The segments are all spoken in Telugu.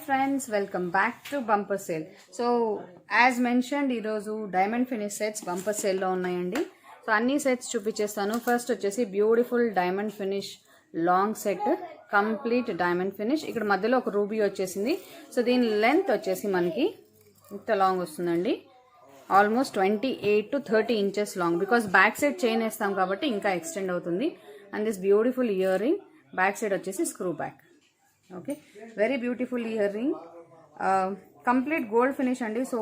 Friends, welcome back to bumper sale. So as mentioned, ఈ రోజు diamond finish sets bumper sale లో ఉన్నాయండి. సో అన్ని సెట్స్ చూపించేస్తాను. ఫస్ట్ వచ్చేసి beautiful diamond finish long set, complete diamond finish. ఇక్కడ మధ్యలో ఒక రూబీ వచ్చేసింది. సో దీని లెంత్ వచ్చేసి మనకి ఇంత లాంగ్ వస్తుందండి, almost 28 to 30 inches long. Because back side chain వేస్తాం కాబట్టి ఇంకా ఎక్స్టెండ్ అవుతుంది. And this beautiful earring, back side వచ్చేసి screw back. Okay, very beautiful earring, complete gold finish అండి. సో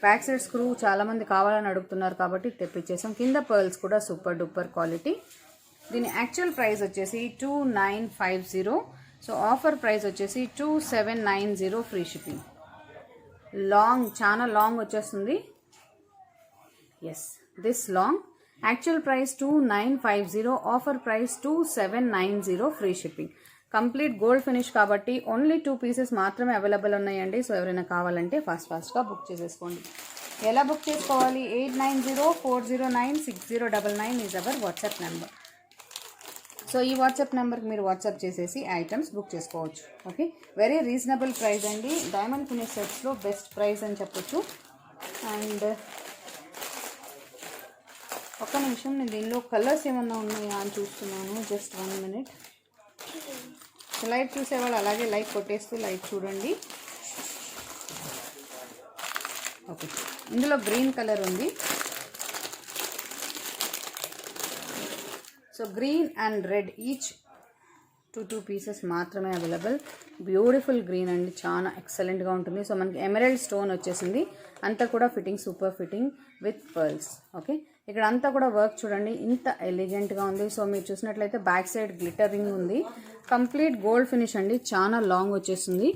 బ్యాక్ సైడ్ స్క్రూ చాలా మంది కావాలని అడుగుతున్నారు కాబట్టి తెప్పించేసాం. కింద పర్ల్స్ కూడా సూపర్ డూపర్ క్వాలిటీ. దీని యాక్చువల్ ప్రైస్ వచ్చేసి 2950. సో ఆఫర్ ప్రైస్ వచ్చేసి 2790 ఫ్రీ షిప్పింగ్. లాంగ్, చాలా లాంగ్ వచ్చేస్తుంది. Yes, this long. Actual price 2950, offer price 2790 free shipping. Complete gold finish కాబట్టి ఓన్లీ 2 పీసెస్ మాత్రమే అవైలబుల్ ఉన్నాయండి. సో ఎవరైనా కావాలంటే ఫాస్ట్గా బుక్ చేసేసుకోండి. ఎలా బుక్ చేసుకోవాలి? 8904096099 is our WhatsApp number. So ఈ వాట్సాప్ నెంబర్కి మీరు వాట్సాప్ చేసేసి ఐటమ్స్ బుక్ చేసుకోవచ్చు. ఓకే, వెరీ రీజనబుల్ ప్రైస్ అండి. డైమండ్ ఫినిష్ సెట్స్లో బెస్ట్ ప్రైస్ అని చెప్పొచ్చు. అండ్ ఒక్క నిమిషం, నేను దీనిలో కలర్స్ ఏమన్నా ఉన్నాయా అని చూస్తున్నాను. Just 1 minute. లైట్ చూసేవాళ్ళు అలాగే లైక్ కొట్టేస్తూ లైక్ చూడండి. ఓకే, ఇందులో గ్రీన్ కలర్ ఉంది. So green and red each 2 pieces మాత్రమే అవైలబుల్. బ్యూటిఫుల్ గ్రీన్ అండి, చాలా ఎక్సలెంట్గా ఉంటుంది. సో మనకి ఎమరాల్డ్ స్టోన్ వచ్చేసింది. అంతా కూడా fitting, super fitting with pearls. Okay, ఇక్కడ అంతా కూడా వర్క్ చూడండి, ఇంత ఎలిగెంట్గా ఉంది. సో మీరు చూసినట్లయితే బ్యాక్ సైడ్ గ్లిటర్ రింగ్ ఉంది. కంప్లీట్ గోల్డ్ ఫినిష్ అండి, చాలా లాంగ్ వచ్చేస్తుంది.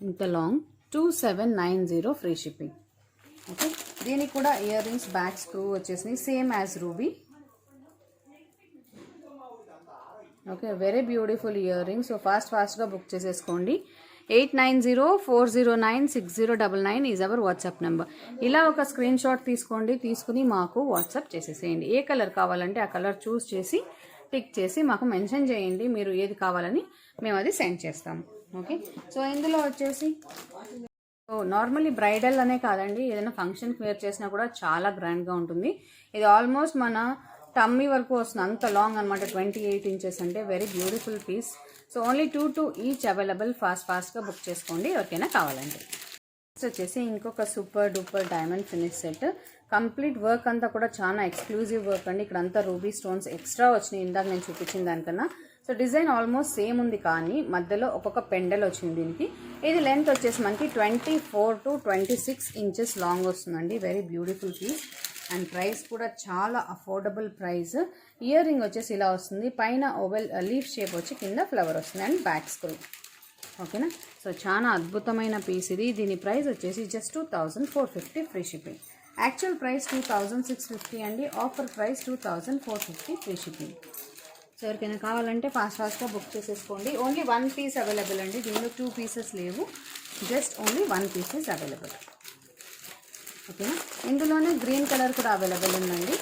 ఇంత లాంగ్ 2790 ఫ్రీ షిప్పింగ్. ఓకే, దీనికి కూడా ఇయర్ రింగ్స్ బ్యాక్ స్క్రూ వచ్చేసింది, same as ruby. Okay, very beautiful ear ring. So ఫాస్ట్గా బుక్ చేసేసుకోండి. 8904096099 ఈజ్ అవర్ వాట్సాప్ నెంబర్. ఇలా ఒక స్క్రీన్ షాట్ తీసుకుని మాకు వాట్సాప్ చేసేసేయండి. ఏ కలర్ కావాలంటే ఆ కలర్ చూస్ చేసి టిక్ చేసి మాకు మెన్షన్ చేయండి. మీరు ఏది కావాలని మేము అది సెండ్ చేస్తాము. ఓకే, సో ఇందులో వచ్చేసి నార్మల్లీ బ్రైడల్ అనే కాదండి, ఏదైనా ఫంక్షన్కి వేర్ చేసినా కూడా చాలా గ్రాండ్గా ఉంటుంది. ఇది ఆల్మోస్ట్ మన టమ్మీ వరకు వస్తుంది, అంత లాంగ్ అనమాట. 28 ఇంచెస్ అంటే very beautiful piece. So only 2 each available. ఫాస్ట్గా బుక్ చేసుకోండి ఎవరికైనా కావాలంటే. నెక్స్ట్ వచ్చేసి ఇంకొక super duper diamond finish set. Complete work అంతా కూడా చాలా ఎక్స్క్లూజివ్ వర్క్ అండి. ఇక్కడ అంతా రూబీ స్టోన్స్ ఎక్స్ట్రా వచ్చినాయి ఇందాక నేను చూపించిన దానికన్నా. సో డిజైన్ ఆల్మోస్ట్ సేమ్ ఉంది, కానీ మధ్యలో ఒక్కొక్క పెండల్ వచ్చింది దీనికి. ఇది లెంత్ వచ్చేసి మనకి 24 to 26 ఇంచెస్ లాంగ్ వస్తుందండి. Very beautiful piece. And price కూడా చాలా అఫోర్డబుల్ ప్రైస్. ఇయర్ రింగ్ వచ్చేసి ఇలా వస్తుంది, పైన ఓవెల్ లీఫ్ షేప్ వచ్చి కింద ఫ్లవర్ వస్తుంది అండ్ బ్యాక్ స్క్రూ. ఓకేనా, సో చాలా అద్భుతమైన పీస్ ఇది. దీని ప్రైస్ వచ్చేసి just 2450 free shipping. Actual price 2650 అండి, offer price 2450 free shipping. So ఎవరికైనా కావాలంటే ఫాస్ట్గా బుక్ చేసేసుకోండి. ఓన్లీ 1 పీస్ అవైలబుల్ అండి, దీనిలో 2 పీసెస్ లేవు, జస్ట్ ఓన్లీ 1 పీసెస్ అవైలబుల్. ఓకేనా, ఇందులోనే గ్రీన్ కలర్ కూడా అవైలబుల్ ఉందండి.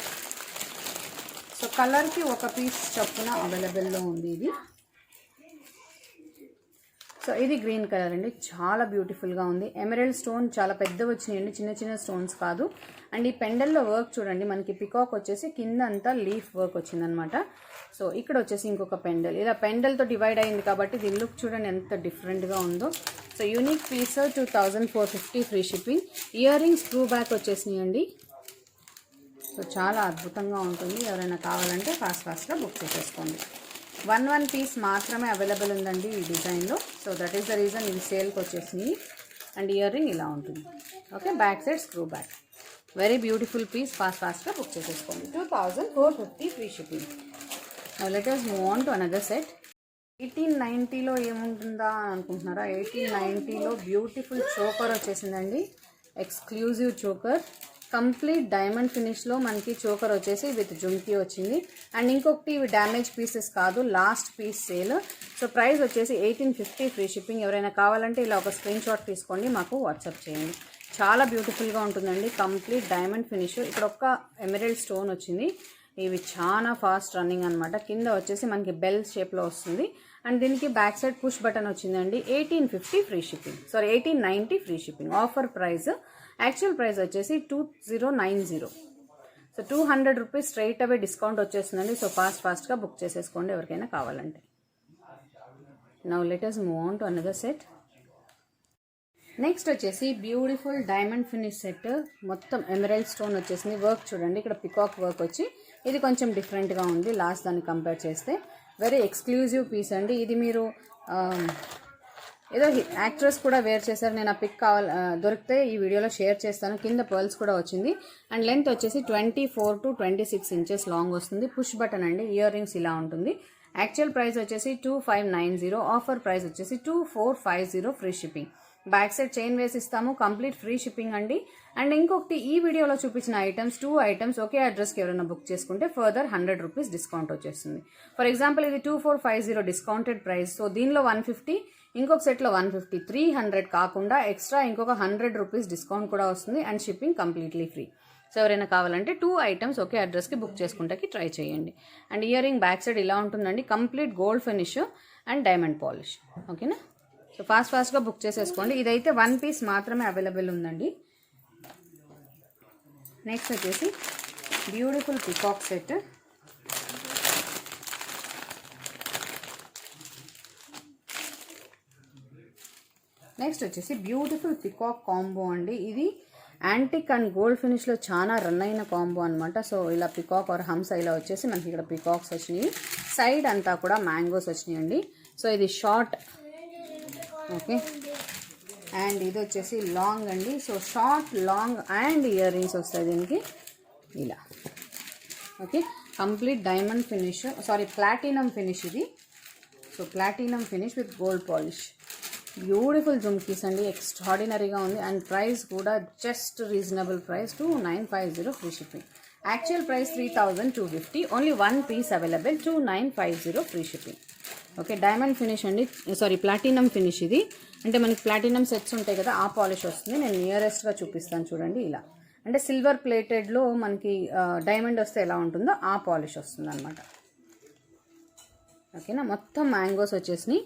సో కలర్కి 1 పీస్ చొప్పున అవైలబుల్లో ఉంది ఇది. సో ఇది గ్రీన్ కలర్ అండి, చాలా బ్యూటిఫుల్గా ఉంది. ఎమరాల్డ్ స్టోన్ చాలా పెద్ద వచ్చినాయండి, చిన్న స్టోన్స్ కాదు. అండ్ ఈ పెండల్లో వర్క్ చూడండి, మనకి పికాక్ వచ్చేసి కింద అంతా లీఫ్ వర్క్ వచ్చిందనమాట. సో ఇక్కడ వచ్చేసి ఇంకొక పెండల్, ఇలా పెండల్తో డివైడ్ అయింది కాబట్టి దీని లుక్ చూడండి ఎంత డిఫరెంట్గా ఉందో. So unique piece 2450 free shipping. Earring screw back వచ్చేసినాయండి. సో చాలా అద్భుతంగా ఉంటుంది. ఎవరైనా కావాలంటే ఫాస్ట్గా బుక్ చేసేసుకోండి. 1 పీస్ మాత్రమే అవైలబుల్ ఉందండి ఈ డిజైన్లో. So that is the reason ఇది సేల్కి వచ్చేసినాయి. అండ్ ఇయర్ రింగ్ ఇలా ఉంటుంది. Okay, back side screw back. Very beautiful piece. ఫాస్ట్గా బుక్ చేసేసుకోండి. 2450 ఫ్రీ షిప్పింగ్. Let us move on to another set. 1890లో ఏముంటుందా అనుకుంటున్నారా? 1890లో బ్యూటిఫుల్ చోకర్ వచ్చేసిందండి, ఎక్స్క్లూజివ్ చోకర్. కంప్లీట్ డైమండ్ ఫినిష్లో మనకి చోకర్ వచ్చేసి విత్ జుంకీ వచ్చింది. అండ్ ఇంకొకటి ఇవి డ్యామేజ్ పీసెస్ కాదు, last piece sale. So price వచ్చేసి 1850 ఫ్రీ షిప్పింగ్. ఎవరైనా కావాలంటే ఇలా ఒక స్క్రీన్ షాట్ తీసుకోండి, మాకు వాట్సాప్ చేయండి. చాలా బ్యూటిఫుల్గా ఉంటుందండి, కంప్లీట్ డైమండ్ ఫినిష్. ఇక్కడ ఒక్క ఎమరాల్డ్ స్టోన్ వచ్చింది. ఇవి చాలా ఫాస్ట్ రన్నింగ్ అనమాట. కింద వచ్చేసి మనకి బెల్ షేప్లో వస్తుంది అండ్ దీనికి బ్యాక్ సైడ్ పుష్ బటన్ వచ్చిందండి. 1850 free shipping, sorry 1890 free shipping. Offer price, actual price వచ్చేసి 2090. సో 200 రూపీస్ స్ట్రైట్ అవే డిస్కౌంట్ వచ్చేస్తుందండి. సో ఫాస్ట్గా బుక్ చేసేసుకోండి ఎవరికైనా కావాలంటే. Now let us move on to another set. Next వచ్చేసి బ్యూటిఫుల్ డైమండ్ ఫినిష్ సెట్. మొత్తం ఎమరాల్డ్ స్టోన్ వచ్చేసింది. వర్క్ చూడండి, ఇక్కడ పికాక్ వర్క్ వచ్చి ఇది కొంచెం డిఫరెంట్గా ఉంది లాస్ట్ దాన్ని కంపేర్ చేస్తే. వెరీ ఎక్స్క్లూజివ్ పీస్ అండి ఇది. మీరు ఏదో యాక్ట్రెస్ కూడా వేర్ చేశారు. నేను ఆ పిక్ దొరికితే ఈ వీడియోలో షేర్ చేస్తాను. కింద పర్ల్స్ కూడా వచ్చింది. అండ్ లెంత్ వచ్చేసి 24 to 26 ఇంచెస్ లాంగ్ వస్తుంది. పుష్ బటన్ అండి. ఇయర్ రింగ్స్ ఇలా ఉంటుంది. యాక్చువల్ ప్రైస్ వచ్చేసి 2590. ఆఫర్ ప్రైస్ వచ్చేసి 2450 free shipping. Back side chain వేసి ఇస్తాము. కంప్లీట్ ఫ్రీ షిప్పింగ్ అండి. అండ్ ఇంకొకటి, ఈ వీడియోలో చూపించిన ఐటమ్స్ 2 ఐటమ్స్ ఒకే అడ్రస్కి ఎవరైనా బుక్ చేసుకుంటే ఫర్దర్ 100 రూపీస్ డిస్కౌంట్ వచ్చేస్తుంది. ఫర్ ఎగ్జాంపుల్ ఇది 2450 డిస్కౌంటెడ్ ప్రైస్. సో దీనిలో 150, ఇంకొక సెట్లో 150, 300 కాకుండా ఎక్స్ట్రా ఇంకొక 100 రూపీస్ డిస్కౌంట్ కూడా వస్తుంది. And shipping completely free. So ఎవరైనా కావాలంటే 2 ఐటమ్స్ ఒకే అడ్రస్కి బుక్ చేసుకుంటాకి ట్రై చేయండి. And earring back side ఇలా ఉంటుందండి. Complete gold finish and diamond polish. ఓకేనా? సో ఫాస్ట్గా బుక్ చేసేసుకోండి. ఇదైతే 1 పీస్ మాత్రమే అవైలబుల్ ఉందండి. నెక్స్ట్ వచ్చేసి బ్యూటిఫుల్ పికాక్ సెట్. నెక్స్ట్ వచ్చేసి బ్యూటిఫుల్ పికాక్ కాంబో అండి. ఇది యాంటిక్ అండ్ గోల్డ్ ఫినిష్లో చాలా రన్ అయిన కాంబో అనమాట. సో ఇలా పికాక్ ఆర్ హంస ఇలా వచ్చేసి మనకి ఇక్కడ పికాక్స్ వచ్చినాయి. సైడ్ అంతా కూడా మ్యాంగోస్ వచ్చినాయి అండి. సో ఇది షార్ట్, ఓకే. అండ్ ఇది వచ్చేసి లాంగ్ అండి. So short, long and earrings వస్తాయి దీనికి ఇలా. Okay, complete diamond finish, sorry platinum finish ఇది. So platinum finish with gold polish. Beautiful jhumkis అండి. ఎక్స్ట్రాడినరీగా ఉంది. అండ్ ప్రైస్ కూడా just reasonable price 2950 free shipping. Actual price 3250. Only 1 piece available 2950 free shipping. Okay, diamond finish అండి, సారీ ప్లాటినం ఫినిష్ ఇది. అంటే మనకి ప్లాటినం సెట్స్ ఉంటాయి కదా, ఆ పాలిష్ వస్తుంది. నేను నియరెస్ట్గా చూపిస్తాను చూడండి ఇలా. అంటే సిల్వర్ ప్లేటెడ్లో మనకి డైమండ్ వస్తే ఎలా ఉంటుందో ఆ పాలిష్ వస్తుంది అనమాట. ఓకేనా? మొత్తం మ్యాంగోస్ వచ్చేసినాయి.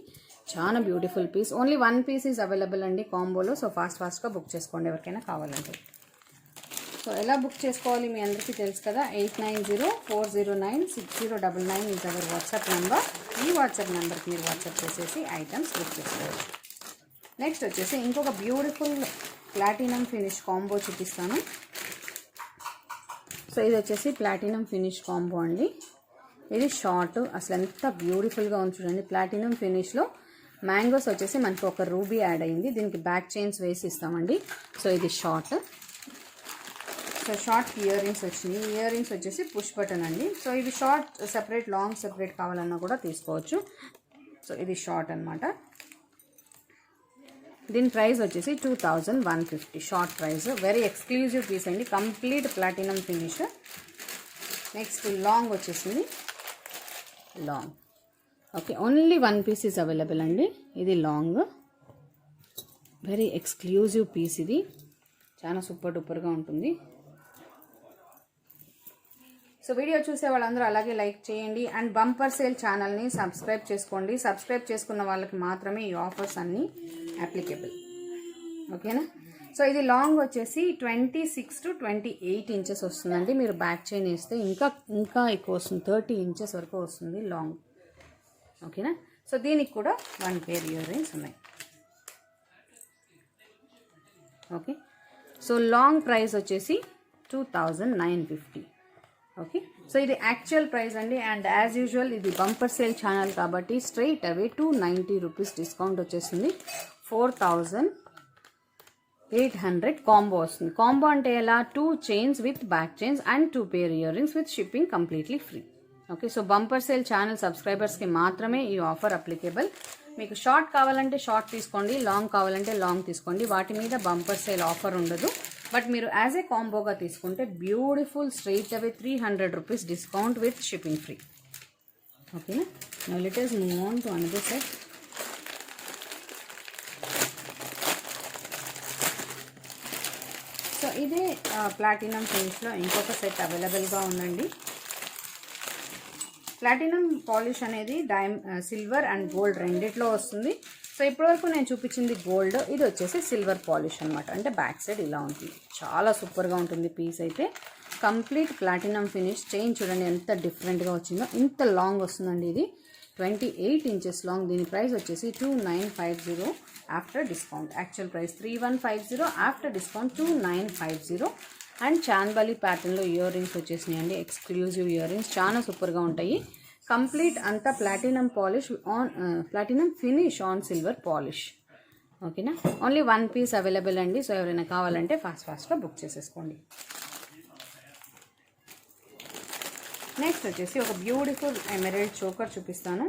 చాలా beautiful piece. Only 1 piece is available అండి కాంబోలో. సో ఫాస్ట్గా బుక్ చేసుకోండి ఎవరికైనా కావాలంటే. సో ఎలా బుక్ చేసుకోవాలి మీ అందరికీ తెలుసు కదా. 8904096099 ఈజ్ అవర్ వాట్సాప్ నెంబర్. ఈ వాట్సాప్ నెంబర్కి మీరు వాట్సాప్ చేసేసి ఐటమ్స్ బుక్ చేసుకోవచ్చు. నెక్స్ట్ వచ్చేసి ఇంకొక బ్యూటిఫుల్ ప్లాటినం ఫినిష్ కాంబో చూపిస్తాను. సో ఇది వచ్చేసి ప్లాటినం ఫినిష్ కాంబో అండి. ఇది షార్ట్, అసలు ఎంత బ్యూటిఫుల్గా ఉంది చూడండి. ప్లాటినం ఫినిష్లో మ్యాంగోస్ వచ్చేసి మనకి ఒక రూబీ యాడ్ అయింది. దీనికి బ్యాక్ చైన్స్ వేసి ఇస్తామండి. సో ఇది short. So short ear rings వచ్చినాయి. ఇయర్ రింగ్స్ వచ్చేసి పుష్ బటన్ అండి. సో ఇవి షార్ట్ సెపరేట్, లాంగ్ సెపరేట్ కావాలన్నా కూడా తీసుకోవచ్చు. సో ఇది షార్ట్ అనమాట. దీని ప్రైస్ వచ్చేసి 2150 short price. Very exclusive piece అండి. Complete platinum finish. Next long వచ్చేసింది. Long, okay, only 1 piece is available అండి. ఇది లాంగ్, వెరీ ఎక్స్క్లూజివ్ పీస్. ఇది చాలా సూపర్ డూపర్గా ఉంటుంది. సో వీడియో చూసే వాళ్ళందరూ అలాగే లైక్ చేయండి. అండ్ బంపర్ సేల్ ఛానల్ని సబ్స్క్రైబ్ చేసుకోండి. సబ్స్క్రైబ్ చేసుకున్న వాళ్ళకి మాత్రమే ఈ ఆఫర్స్ అన్నీ అప్లికేబుల్. ఓకేనా? సో ఇది లాంగ్ వచ్చేసి 26 to 28 ఇంచెస్ వస్తుందండి. మీరు బ్యాక్ చైన్ వేస్తే ఇంకా ఎక్కువ వస్తుంది. 30 ఇంచెస్ వరకు వస్తుంది లాంగ్. ఓకేనా? సో దీనికి కూడా 1 పేర్ ఇయర్ రింగ్స్ ఉన్నాయి. ఓకే, సో లాంగ్ ప్రైస్ వచ్చేసి 2950. ఓకే, సో ఇది యాక్చువల్ ప్రైస్ అండి. అండ్ యాజ్ యూజువల్ ఇది బంపర్ సేల్ ఛానల్ కాబట్టి స్ట్రైట్ అవే 290 రూపీస్ డిస్కౌంట్ వచ్చేసింది. 4800 కాంబో వస్తుంది. కాంబో అంటే ఎలా? 2 chains with back chains and 2 pair ear rings with shipping completely free. Okay, so bumper sale channel సబ్స్క్రైబర్స్కి మాత్రమే ఈ ఆఫర్ అప్లికేబుల్. మీకు షార్ట్ కావాలంటే షార్ట్ తీసుకోండి, లాంగ్ కావాలంటే లాంగ్ తీసుకోండి. వాటి మీద బంపర్ సేల్ ఆఫర్ ఉండదు. బట్ మీరు యాజ్ ఏ కాంబోగా తీసుకుంటే beautiful straight away 300 rupees discount with shipping free. ఓకేనా? Now let us move on to another set. So ఇదే ప్లాటినం ఫినిష్లో ఇంకొక సెట్ అవైలబుల్గా ఉందండి. ప్లాటినం పాలిష్ అనేది సిల్వర్ అండ్ గోల్డ్ రెండిట్లో వస్తుంది. సో ఇప్పటివరకు నేను చూపించింది గోల్డ్, ఇది వచ్చేసి సిల్వర్ పాలిష్ అనమాట. అంటే బ్యాక్ సైడ్ ఇలా ఉంటుంది. చాలా సూపర్గా ఉంటుంది పీస్ అయితే. Complete platinum finish. చైన్ చూడండి ఎంత డిఫరెంట్గా వచ్చిందో. ఇంత లాంగ్ వస్తుందండి ఇది, 28 ఇంచెస్ లాంగ్. దీని ప్రైస్ వచ్చేసి 2950 after discount. Actual price 3150, after discount 2950. And chandbali ప్యాటర్న్లో ఇయర్ రింగ్స్ వచ్చేసినాయండి, ఎక్స్క్లూజివ్ ఇయర్ రింగ్స్. చాలా సూపర్గా ఉంటాయి. కంప్లీట్ అంతా platinum polish on platinum finish on silver polish. ఓకేనా, ఓన్లీ 1 పీస్ అవైలబుల్ అండి. సో ఎవరైనా కావాలంటే ఫాస్ట్గా బుక్ చేసేసుకోండి. నెక్స్ట్ వచ్చేసి ఒక బ్యూటిఫుల్ ఎమరాల్డ్ చోకర్ చూపిస్తాను.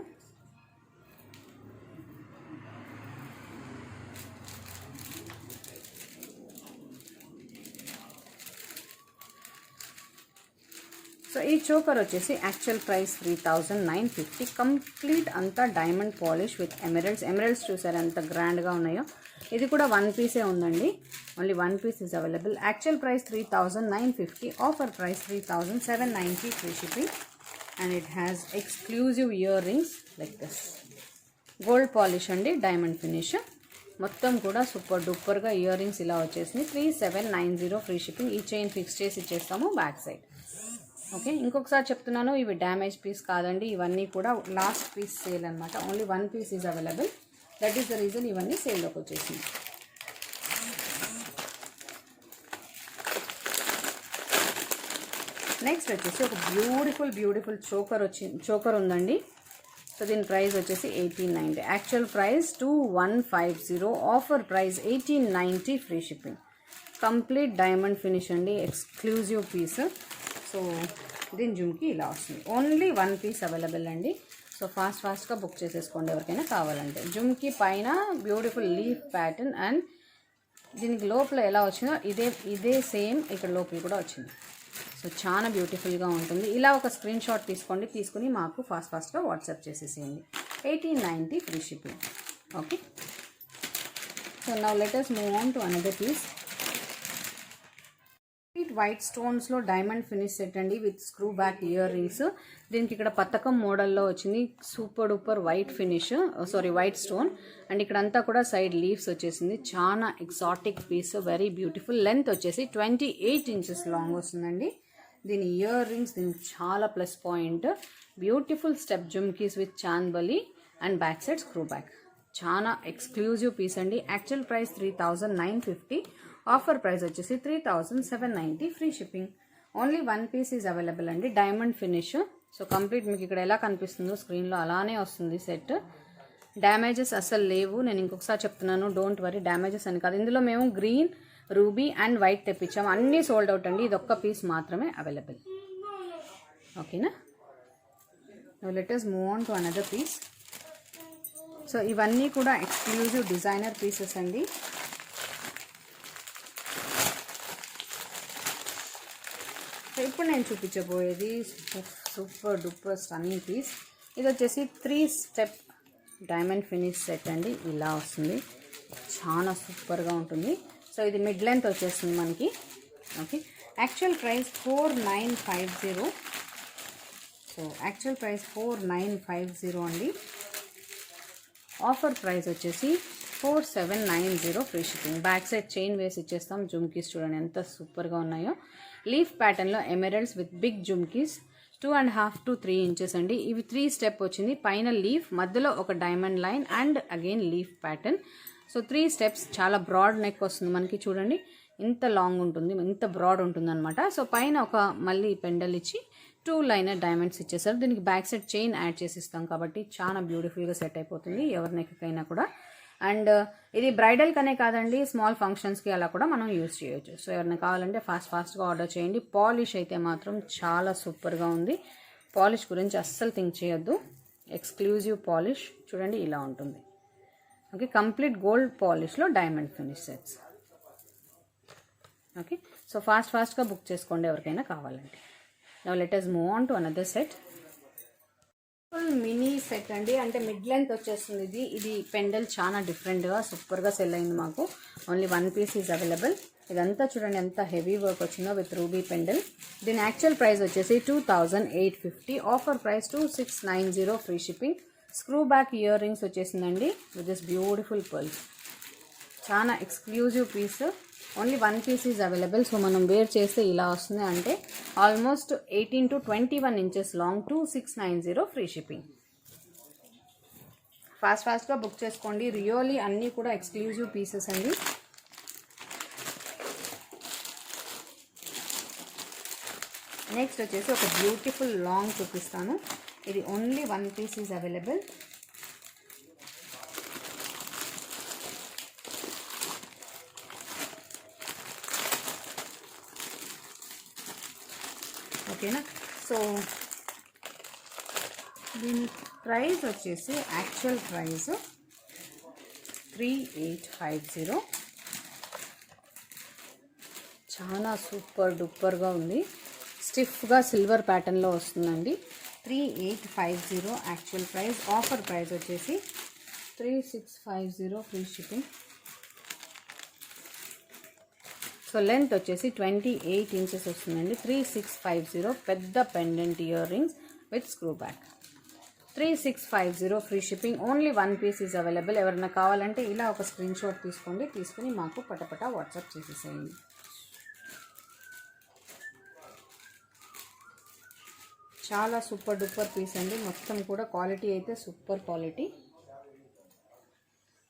సో ఈ చోకర్ వచ్చేసి యాక్చువల్ ప్రైస్ 3950. కంప్లీట్ అంతా డైమండ్ పాలిష్ విత్ ఎమరాల్డ్స్ చూసారు ఎంత గ్రాండ్గా ఉన్నాయో. ఇది కూడా 1 పీసే ఉందండి, only 1 piece is available. Actual price 3950, offer price 3790 free shipping. And it has exclusive earrings like this. Gold polish అండి, డైమండ్ ఫినిష్. మొత్తం కూడా సూపర్ డూపర్గా ఇయర్ రింగ్స్ ఇలా వచ్చేసింది. 3790 ఫ్రీ షిప్పింగ్. ఈ చైన్ ఫిక్స్ చేసి ఇచ్చేస్తాము బ్యాక్ సైడ్. ఓకే, ఇంకొకసారి చెప్తున్నాను, ఇవి డ్యామేజ్ పీస్ కాదండి. ఇవన్నీ కూడా లాస్ట్ పీస్ సేల్ అనమాట. Only 1 piece is available. That is the reason ఇవన్నీ సేల్లోకి వచ్చేసింది. నెక్స్ట్ వచ్చేసి ఒక బ్యూటిఫుల్ చోకర్ ఉందండి. సో దీని ప్రైస్ వచ్చేసి 1890. Actual price 2150, offer price 1890 free shipping. Complete diamond finish అండి, ఎక్స్క్లూజివ్ పీస్. సో దీని జుమ్కి ఇలా వస్తుంది. ఓన్లీ 1 పీస్ అవైలబుల్ అండి. సో ఫాస్ట్గా బుక్ చేసేసుకోండి ఎవరికైనా కావాలంటే. జుమ్కి పైన బ్యూటిఫుల్ లీఫ్ ప్యాటర్న్ అండ్ దీనికి లోపల ఎలా వచ్చిందో ఇదే సేమ్ ఇక్కడ లోపల కూడా వచ్చింది. సో చాలా బ్యూటిఫుల్గా ఉంటుంది. ఇలా ఒక స్క్రీన్ షాట్ తీసుకుని మాకు ఫాస్ట్గా వాట్సాప్ చేసేసేయండి. 1890 free shipping. Okay, so now let us move on to another piece. White స్టోన్స్లో డైమండ్ ఫినిష్ సెట్ అండి with screw back earrings. దీనికి ఇక్కడ పతకం మోడల్లో వచ్చింది. Super duper white stone. And ఇక్కడ అంతా కూడా సైడ్ లీవ్స్ వచ్చేసింది. చాలా exotic piece, very beautiful. Length వచ్చేసి 28 ఇంచెస్ లాంగ్ వస్తుందండి. దీని ఇయర్ రింగ్స్ దీనికి చాలా plus point. Beautiful step jhumkis with chandbali and back side screw back. చాలా ఎక్స్క్లూజివ్ పీస్ అండి. యాక్చువల్ ప్రైస్ 3950, ఆఫర్ ప్రైస్ వచ్చేసి 3790 free shipping. Only 1 piece is available అండి, డైమండ్ ఫినిష్. సో కంప్లీట్ మీకు ఇక్కడ ఎలా కనిపిస్తుందో స్క్రీన్లో అలానే వస్తుంది సెట్. డ్యామేజెస్ అస్సలు లేవు. నేను ఇంకొకసారి చెప్తున్నాను, డోంట్ వరీ, డ్యామేజెస్ అని కాదు. ఇందులో మేము గ్రీన్, రూబీ అండ్ వైట్ తెప్పించాము. అన్నీ సోల్డ్ అవుట్ అండి. ఇది ఒక్క పీస్ మాత్రమే అవైలబుల్. ఓకేనా, let us move on to another piece. So ఇవన్నీ కూడా ఎక్స్క్లూజివ్ డిజైనర్ పీసెస్ అండి. ఇప్పుడు నేను చూపించబోయేది సూపర్ డూపర్ స్టన్నింగ్ పీస్. ఇది వచ్చేసి 3 స్టెప్ డైమండ్ ఫినిష్ సెట్ అండి. ఇలా వస్తుంది, చాలా సూపర్గా ఉంటుంది. సో ఇది మిడ్ లెంత్ వచ్చేస్తుంది మనకి. Okay, actual price 4950. So actual price 4950 అండి. ఆఫర్ ప్రైస్ వచ్చేసి 4790 free shipping. Back side chain వేసి ఇచ్చేస్తాం. జుమ్కీస్ చూడండి ఎంత సూపర్గా ఉన్నాయో. లీఫ్ ప్యాటర్న్లో emeralds with big jhumkis. 2.5 to 3 inches అండి. ఇవి 3 స్టెప్ వచ్చింది. పైన లీఫ్, మధ్యలో ఒక diamond line and again leaf pattern. So 3 steps. చాలా బ్రాడ్ నెక్ వస్తుంది మనకి. చూడండి ఇంత లాంగ్ ఉంటుంది, ఇంత బ్రాడ్ ఉంటుంది అనమాట. సో పైన ఒక మళ్ళీ పెండల్ ఇచ్చి 2 లైనర్ డైమండ్స్ ఇచ్చేసారు. దీనికి బ్యాక్ సైడ్ చైన్ యాడ్ చేసి ఇస్తాం కాబట్టి చాలా బ్యూటిఫుల్గా సెట్ అయిపోతుంది ఎవరి నెక్కైనా కూడా. అండ్ ఇది బ్రైడల్ కనే కాదండి, స్మాల్ ఫంక్షన్స్కి అలా కూడా మనం యూజ్ చేయొచ్చు. సో ఎవరైనా కావాలంటే ఫాస్ట్గా ఆర్డర్ చేయండి. పాలిష్ అయితే మాత్రం చాలా సూపర్గా ఉంది. పాలిష్ గురించి అస్సలు థింక్ చేయొద్దు. ఎక్స్క్లూజివ్ పాలిష్ చూడండి ఇలా ఉంటుంది. ఓకే, కంప్లీట్ గోల్డ్ పాలిష్లో diamond finish sets. Okay, so ఫాస్ట్గా బుక్ చేసుకోండి ఎవరికైనా కావాలంటే. Now let us move on to another set. Full mini set అండి, అంటే మిడ్ లెంత్ వచ్చేస్తుంది. ఇది పెండల్ చాలా డిఫరెంట్గా సూపర్గా సెల్ అయింది మాకు. Only 1 piece is available. ఇదంతా చూడండి ఎంత హెవీ వర్క్ వచ్చిందో విత్ రూబీ పెండల్. దీని యాక్చువల్ ప్రైస్ వచ్చేసి 2850, offer price 2690 free shipping. Screw back earrings వచ్చేసిందండి విత్ దిస్ బ్యూటిఫుల్ పర్ల్స్. చాలా exclusive piece. Only 1 piece is available. So మనం వేర్ చేస్తే ఇలా వస్తుంది, అంటే almost 18 to 21 inches long. 2690 free shipping. ఫాస్ట్గా బుక్ చేసుకోండి. రియల్లీ అన్నీ కూడా ఎక్స్క్లూజివ్ పీసెస్ అండి. నెక్స్ట్ వచ్చేసి ఒక బ్యూటిఫుల్ లాంగ్ చూపిస్తాను. ఇది ఓన్లీ 1 పీస్ ఈజ్ అవైలబుల్. ఓకేనా. సో దీని ప్రైస్ వచ్చేసి యాక్చువల్ ప్రైస్ 3850. చాలా సూపర్ డూపర్గా ఉంది. స్టిఫ్గా సిల్వర్ ప్యాటర్న్లో వస్తుందండి. 3850 యాక్చువల్ ప్రైస్. ఆఫర్ ప్రైస్ వచ్చేసి 3650 ఫ్రీ షిప్పింగ్. సో లెంత్ వచ్చేసి 28 ఇంచెస్ వస్తుందండి. 3650 పెద్ద pendant earrings with screw back. 3650 free shipping. Only 1 piece is available. ఎవరైనా కావాలంటే ఇలా ఒక స్క్రీన్ షాట్ తీసుకోండి, తీసుకుని మాకు పటపట వాట్సాప్ చేసేసేయండి. చాలా సూపర్ డూపర్ పీస్ అండి. మొత్తం కూడా క్వాలిటీ అయితే super quality.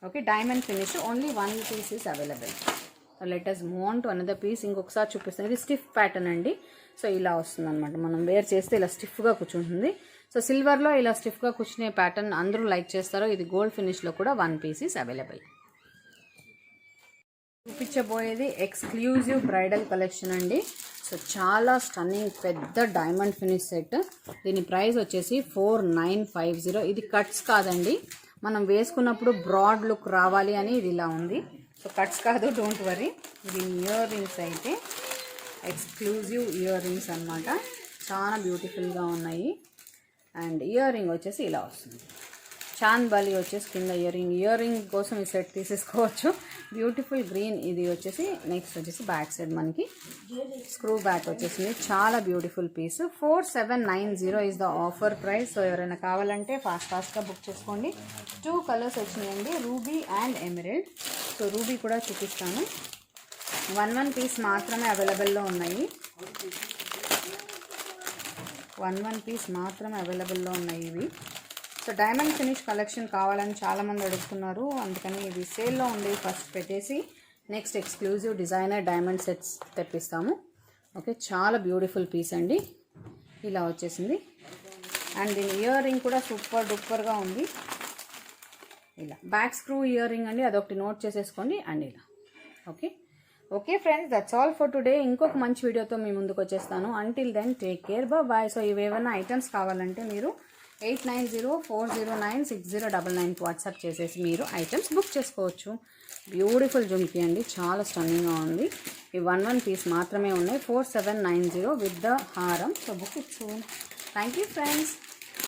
Okay, diamond finish. Only 1 piece is available. Let us move on to another piece. ఇంకొకసారి చూపిస్తాను. ఇది స్టిఫ్ ప్యాటర్న్ అండి. సో ఇలా వస్తుంది అనమాట. మనం వేర్ చేస్తే ఇలా స్టిఫ్గా కూర్చుంటుంది. సో సిల్వర్లో ఇలా స్టిఫ్గా కూర్చునే ప్యాటర్న్ అందరూ లైక్ చేస్తారు. ఇది గోల్డ్ ఫినిష్లో కూడా 1 పీస్ ఈజ్ అవైలబుల్. చూపించబోయేది ఎక్స్క్లూజివ్ బ్రైడల్ కలెక్షన్ అండి. సో చాలా స్టన్నింగ్ పెద్ద డైమండ్ ఫినిష్ సెట్. దీని ప్రైస్ వచ్చేసి 4950. ఇది కట్స్ కాదండి, మనం వేసుకున్నప్పుడు బ్రాడ్ లుక్ రావాలి అని ఇది ఇలా ఉంది. సో కట్స్ కాదు, డోంట్ వరీ. ఇది ఇయర్ రింగ్స్ అయితే ఎక్స్క్లూజివ్ ఇయర్ రింగ్స్ అనమాట. చాలా బ్యూటిఫుల్గా ఉన్నాయి. అండ్ ఇయర్ రింగ్ వచ్చేసి ఇలా వస్తుంది. చాంద్ బాలి వచ్చేసి కింద ఇయర్ రింగ్ కోసం ఈ సెట్ తీసేసుకోవచ్చు. Beautiful green. ఇది వచ్చేసి నెక్స్ట్ వచ్చేసి బ్యాక్ సైడ్ మనకి స్క్రూ బ్యాక్ వచ్చేసింది. చాలా beautiful piece. 4790 is the offer price. So ఎవరైనా కావాలంటే ఫాస్ట్గా బుక్ చేసుకోండి. 2 కలర్స్ వచ్చినాయండి, ruby and emerald. So ruby కూడా చూపిస్తాను. 1 పీస్ మాత్రమే అవైలబుల్లో ఉన్నాయి. 1 పీస్ మాత్రమే అవైలబుల్లో ఉన్నాయి ఇవి. సో డైమండ్ ఫినిష్ కలెక్షన్ కావాలని చాలామంది అడుగుతున్నారు, అందుకని ఇది సేల్లో ఉండి ఫస్ట్ పెట్టేసి next exclusive designer diamond sets తెప్పిస్తాము. ఓకే, చాలా బ్యూటిఫుల్ పీస్ అండి. ఇలా వచ్చేసింది. అండ్ దీని ఇయర్ రింగ్ కూడా సూపర్ డూపర్గా ఉంది. ఇలా బ్యాక్ స్క్రూ ఇయర్ రింగ్ అండి, అదొకటి నోట్ చేసేసుకోండి. అండ్ ఇలా okay friends, that's all for today. ఇంకొక మంచి వీడియోతో మీ ముందుకు వచ్చేస్తాను. Until then take care, bye. So ఇవేమైనా ఐటమ్స్ కావాలంటే మీరు 8904096099 వాట్సాప్ చేసేసి మీరు ఐటమ్స్ బుక్ చేసుకోవచ్చు. బ్యూటిఫుల్ జుమ్కీ అండి, చాలా స్టన్నింగ్గా ఉంది. ఈ 1 పీస్ మాత్రమే ఉన్నాయి. 4790 విత్ ద హారం. So book it soon. Thank you friends.